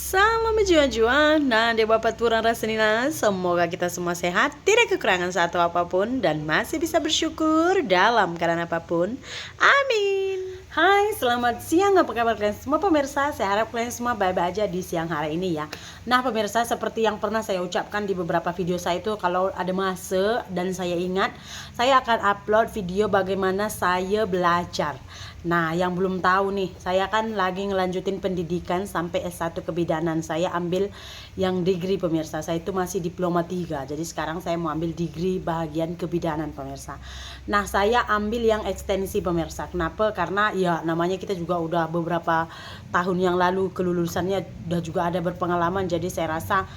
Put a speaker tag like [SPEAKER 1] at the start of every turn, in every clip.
[SPEAKER 1] Salam menjual-jual, nah di Bapak Turang Rasenina, semoga kita semua sehat, tidak kekurangan satu apapun, dan masih bisa bersyukur dalam keadaan apapun. Amin. Hai, selamat siang, apa kabar kalian semua pemirsa? Saya harap kalian semua baik-baik aja di siang hari ini ya. Nah pemirsa, seperti yang pernah saya ucapkan di beberapa video saya itu, kalau ada masa dan saya ingat, saya akan upload video bagaimana saya belajar. Nah, yang belum tahu nih, saya kan lagi ngelanjutin pendidikan sampai S1 kebidanan. Saya ambil yang degree pemirsa. Saya itu masih diploma 3. Jadi sekarang saya mau ambil degree bagian kebidanan pemirsa. Nah, saya ambil yang ekstensi pemirsa. Kenapa? Karena ya namanya kita juga udah beberapa tahun yang lalu kelulusannya udah juga ada berpengalaman. Jadi saya rasa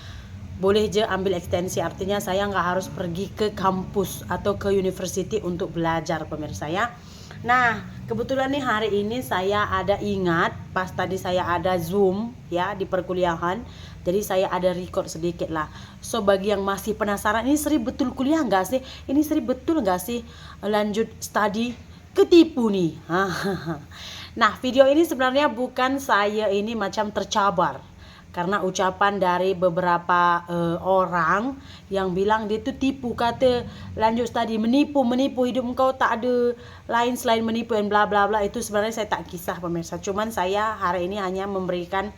[SPEAKER 1] boleh aja ambil ekstensi, artinya saya nggak harus pergi ke kampus atau ke university untuk belajar pemirsa ya. Nah kebetulan nih hari ini saya ada ingat pas tadi saya ada Zoom ya di perkuliahan, jadi saya ada record sedikit lah. So bagi yang masih penasaran, ini Sri betul kuliah nggak sih? Ini Sri betul nggak sih lanjut studi? Ketipu nih. Nah video ini sebenarnya bukan saya ini macam tercabar karena ucapan dari beberapa orang yang bilang dia tuh tipu, kata lanjut studi menipu hidup engkau tak ada lain selain menipu dan bla bla bla. Itu sebenarnya saya tak kisah pemirsa, cuman saya hari ini hanya memberikan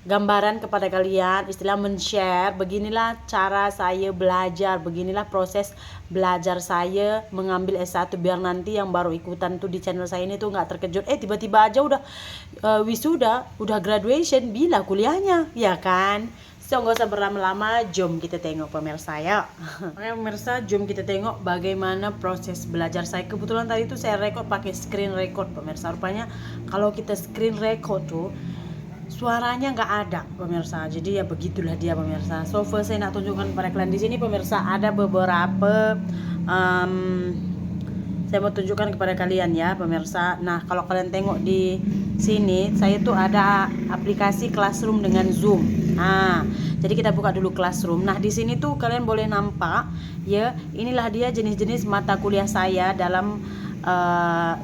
[SPEAKER 1] gambaran kepada kalian, istilah men-share beginilah cara saya belajar, beginilah proses belajar saya mengambil S1, biar nanti yang baru ikutan tuh di channel saya ini tuh nggak terkejut, tiba-tiba aja udah wisuda, udah graduation, bila kuliahnya, ya kan? So nggak usah berlama-lama, jom kita tengok pemirsa ya. Oke pemirsa, jom kita tengok bagaimana proses belajar saya. Kebetulan tadi tuh saya record pakai screen record pemirsa. Rupanya kalau kita screen record tuh suaranya nggak ada pemirsa, jadi ya begitulah dia pemirsa. So first saya nak tunjukkan pada kalian di sini pemirsa, ada beberapa saya mau tunjukkan kepada kalian ya pemirsa. Nah kalau kalian tengok di sini, saya tuh ada aplikasi Classroom dengan Zoom. Nah jadi kita buka dulu Classroom. Nah di sini tuh kalian boleh nampak ya, inilah dia jenis-jenis mata kuliah saya dalam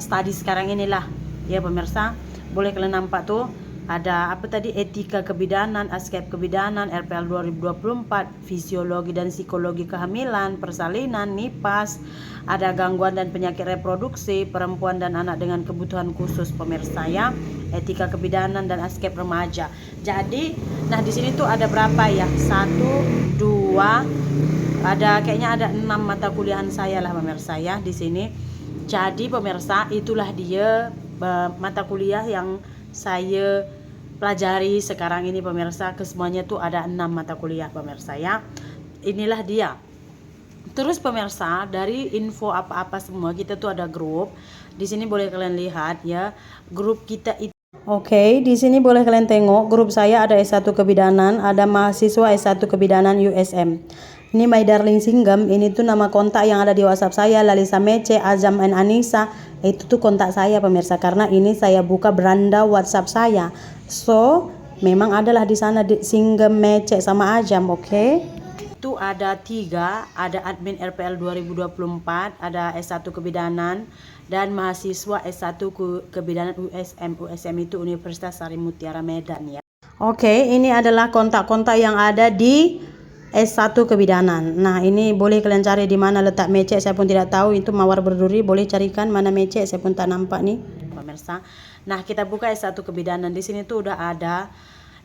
[SPEAKER 1] studi sekarang inilah ya pemirsa. Boleh kalian nampak tuh ada apa tadi, etika kebidanan, askep kebidanan, RPL 2024, fisiologi dan psikologi kehamilan, persalinan, NIPAS, ada gangguan dan penyakit reproduksi, perempuan dan anak dengan kebutuhan khusus pemirsa ya, etika kebidanan dan askep remaja. Jadi, nah di sini tuh ada berapa ya? 1, 2, ada kayaknya ada 6 mata kuliahan saya lah pemirsa ya di sini. Jadi pemirsa, itulah dia mata kuliah yang saya pelajari sekarang ini pemirsa. Kesemuanya tuh ada 6 mata kuliah pemirsa ya. Inilah dia. Terus pemirsa, dari info apa-apa semua kita tuh ada grup. Di sini boleh kalian lihat ya, grup kita itu. Oke, di sini boleh kalian tengok grup saya ada S1 kebidanan, ada mahasiswa S1 kebidanan USM. Ini My Darling Singgem, ini tuh nama kontak yang ada di WhatsApp saya, Lalisa Mece, Azam and Anissa. Itu tuh kontak saya pemirsa, karena ini saya buka beranda WhatsApp saya. So, memang adalah di sana Singgem, Mece sama Azam, oke? Itu ada 3, ada admin RPL 2024, ada S1 kebidanan, dan mahasiswa S1 kebidanan USM. USM itu Universitas Sari Mutiara Medan ya. Oke, ini adalah kontak-kontak yang ada di S1 kebidanan. Nah ini boleh kalian cari di mana letak Mece, saya pun tidak tahu. Itu Mawar Berduri, boleh carikan mana Mece, saya pun tak nampak nih pemirsa. Nah kita buka S1 kebidanan, di sini tuh udah ada.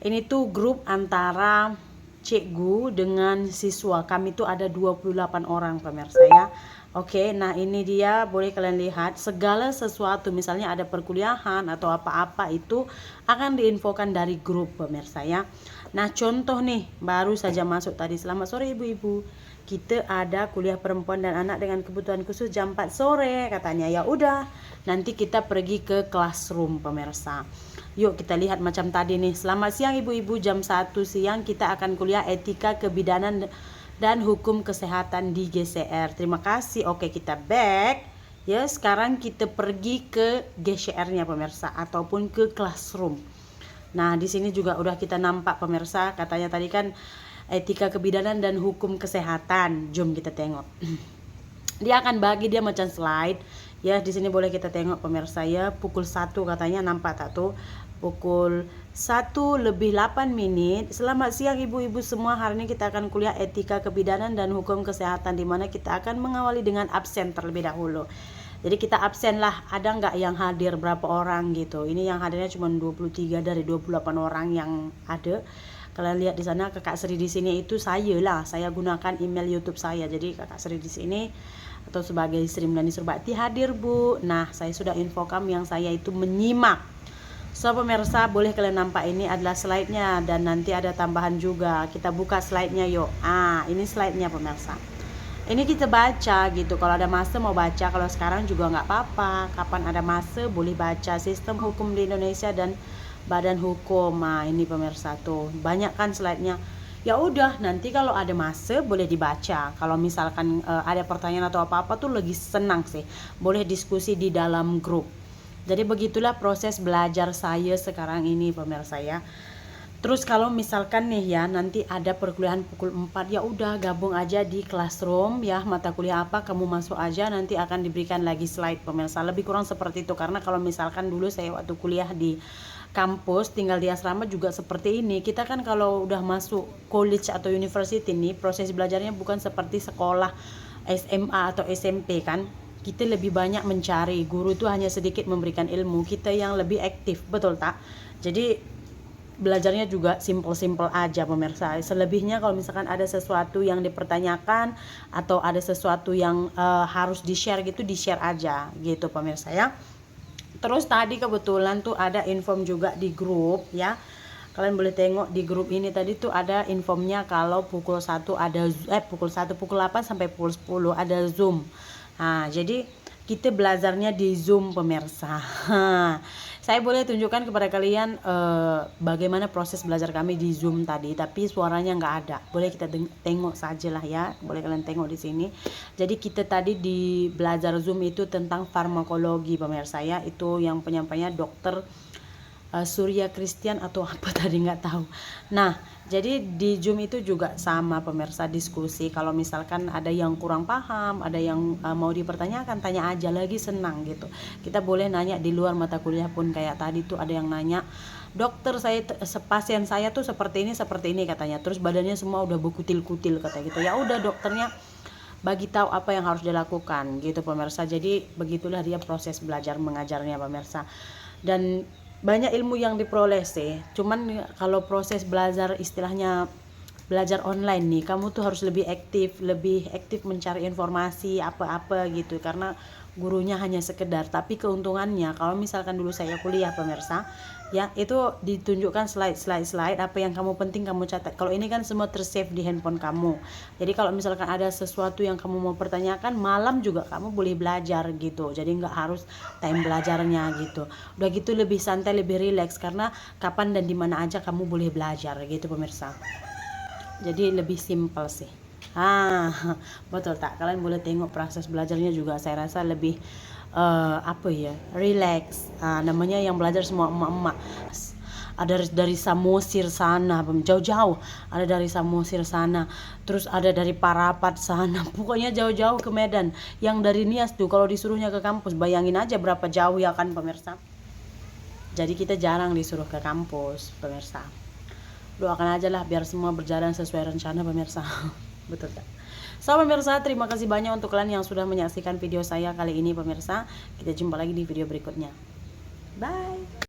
[SPEAKER 1] Ini tuh grup antara cikgu dengan siswa, kami tuh ada 28 orang pemirsa ya. Oke, nah ini dia, boleh kalian lihat segala sesuatu, misalnya ada perkuliahan atau apa-apa itu akan diinfokan dari grup pemirsa ya. Nah contoh nih, baru saja masuk tadi, selamat sore ibu-ibu, kita ada kuliah perempuan dan anak dengan kebutuhan khusus jam 4 sore katanya. Ya udah, nanti kita pergi ke classroom pemirsa. Yuk kita lihat macam tadi nih, selamat siang ibu-ibu, jam 1 siang kita akan kuliah etika kebidanan dan hukum kesehatan di GCR. Terima kasih. Oke, kita back. Ya, sekarang kita pergi ke GCR-nya pemirsa ataupun ke classroom. Nah, di sini juga udah kita nampak pemirsa, katanya tadi kan etika kebidanan dan hukum kesehatan. Jom kita tengok. Dia akan bagi dia macam slide. Ya, di sini boleh kita tengok pemirsa ya, pukul 1 katanya, nampak tak tuh? Pukul 1:08. Selamat siang ibu-ibu semua. Hari ini kita akan kuliah etika kebidanan dan hukum kesehatan, di mana kita akan mengawali dengan absen terlebih dahulu. Jadi kita absen lah, ada nggak yang hadir, berapa orang gitu. Ini yang hadirnya cuma 23 dari 28 orang yang ada. Kalian lihat di sana, Kakak Sri di sini itu saya lah. Saya gunakan email YouTube saya. Jadi Kakak Sri di sini atau sebagai Sri Mulyani Surbakti hadir, Bu. Nah, saya sudah infokan yang saya itu menyimak. So pemirsa, boleh kalian nampak ini adalah slide-nya, dan nanti ada tambahan juga. Kita buka slide-nya yuk. Ini slide-nya pemirsa. Ini kita baca gitu. Kalau ada masa mau baca, kalau sekarang juga nggak apa-apa. Kapan ada masa boleh baca sistem hukum di Indonesia dan badan hukum. Ini pemirsa tuh. Banyak kan slide-nya. Ya udah, nanti kalau ada masa boleh dibaca. Kalau misalkan ada pertanyaan atau apa-apa tuh lagi senang sih. Boleh diskusi di dalam grup. Jadi begitulah proses belajar saya sekarang ini pemirsa ya. Terus kalau misalkan nih ya, nanti ada perkuliahan pukul 4, ya udah gabung aja di Classroom ya. Mata kuliah apa kamu masuk aja, nanti akan diberikan lagi slide pemirsa. Lebih kurang seperti itu, karena kalau misalkan dulu saya waktu kuliah di kampus, tinggal di asrama juga seperti ini. Kita kan kalau udah masuk college atau university nih, proses belajarnya bukan seperti sekolah SMA atau SMP kan. Kita lebih banyak mencari, guru itu hanya sedikit memberikan ilmu, kita yang lebih aktif, betul tak? Jadi belajarnya juga simple-simple aja pemirsa. Selebihnya kalau misalkan ada sesuatu yang dipertanyakan atau ada sesuatu yang harus di-share gitu, di-share aja gitu pemirsa ya. Terus tadi kebetulan tuh ada inform juga di grup ya. Kalian boleh tengok di grup ini tadi tuh ada informnya kalau pukul 1 ada pukul 8 sampai pukul 10 ada Zoom. Jadi kita belajarnya di Zoom pemirsa. Saya boleh tunjukkan kepada kalian bagaimana proses belajar kami di Zoom tadi, tapi suaranya nggak ada. Boleh kita tengok saja lah ya. Boleh kalian tengok di sini. Jadi kita tadi di belajar Zoom itu tentang farmakologi pemirsa ya. Itu yang penyampainya dokter Surya Christian atau apa tadi nggak tahu. Nah, jadi di Zoom itu juga sama pemirsa, diskusi. Kalau misalkan ada yang kurang paham, ada yang mau dipertanyakan, tanya aja, lagi senang gitu. Kita boleh nanya di luar mata kuliah pun, kayak tadi tuh ada yang nanya, dokter saya pasien saya tuh seperti ini katanya. Terus badannya semua udah berkutil-kutil katanya gitu. Ya udah dokternya bagi tahu apa yang harus dilakukan gitu pemirsa. Jadi begitulah dia proses belajar mengajarnya pemirsa. Dan banyak ilmu yang diperoleh sih. Cuman kalau proses belajar istilahnya belajar online nih, kamu tuh harus lebih aktif mencari informasi apa-apa gitu, karena gurunya hanya sekedar. Tapi keuntungannya kalau misalkan dulu saya kuliah pemirsa ya, itu ditunjukkan slide apa yang kamu penting kamu catat. Kalau ini kan semua tersave di handphone kamu. Jadi kalau misalkan ada sesuatu yang kamu mau pertanyakan, malam juga kamu boleh belajar gitu. Jadi nggak harus time belajarnya gitu. Udah gitu lebih santai, lebih rileks, karena kapan dan dimana aja kamu boleh belajar gitu pemirsa. Jadi lebih simple sih. Betul tak? Kalian boleh tengok proses belajarnya juga, saya rasa lebih relax. Namanya yang belajar semua emak-emak. Ada dari Samosir sana, jauh-jauh. Ada dari Samosir sana, terus ada dari Parapat sana. Pokoknya jauh-jauh ke Medan. Yang dari Nias tuh kalau disuruhnya ke kampus, bayangin aja berapa jauh ya kan pemirsa. Jadi kita jarang disuruh ke kampus pemirsa. Doakan aja lah biar semua berjalan sesuai rencana pemirsa. Betul tak? So pemirsa, terima kasih banyak untuk kalian yang sudah menyaksikan video saya kali ini pemirsa. Kita jumpa lagi di video berikutnya. Bye.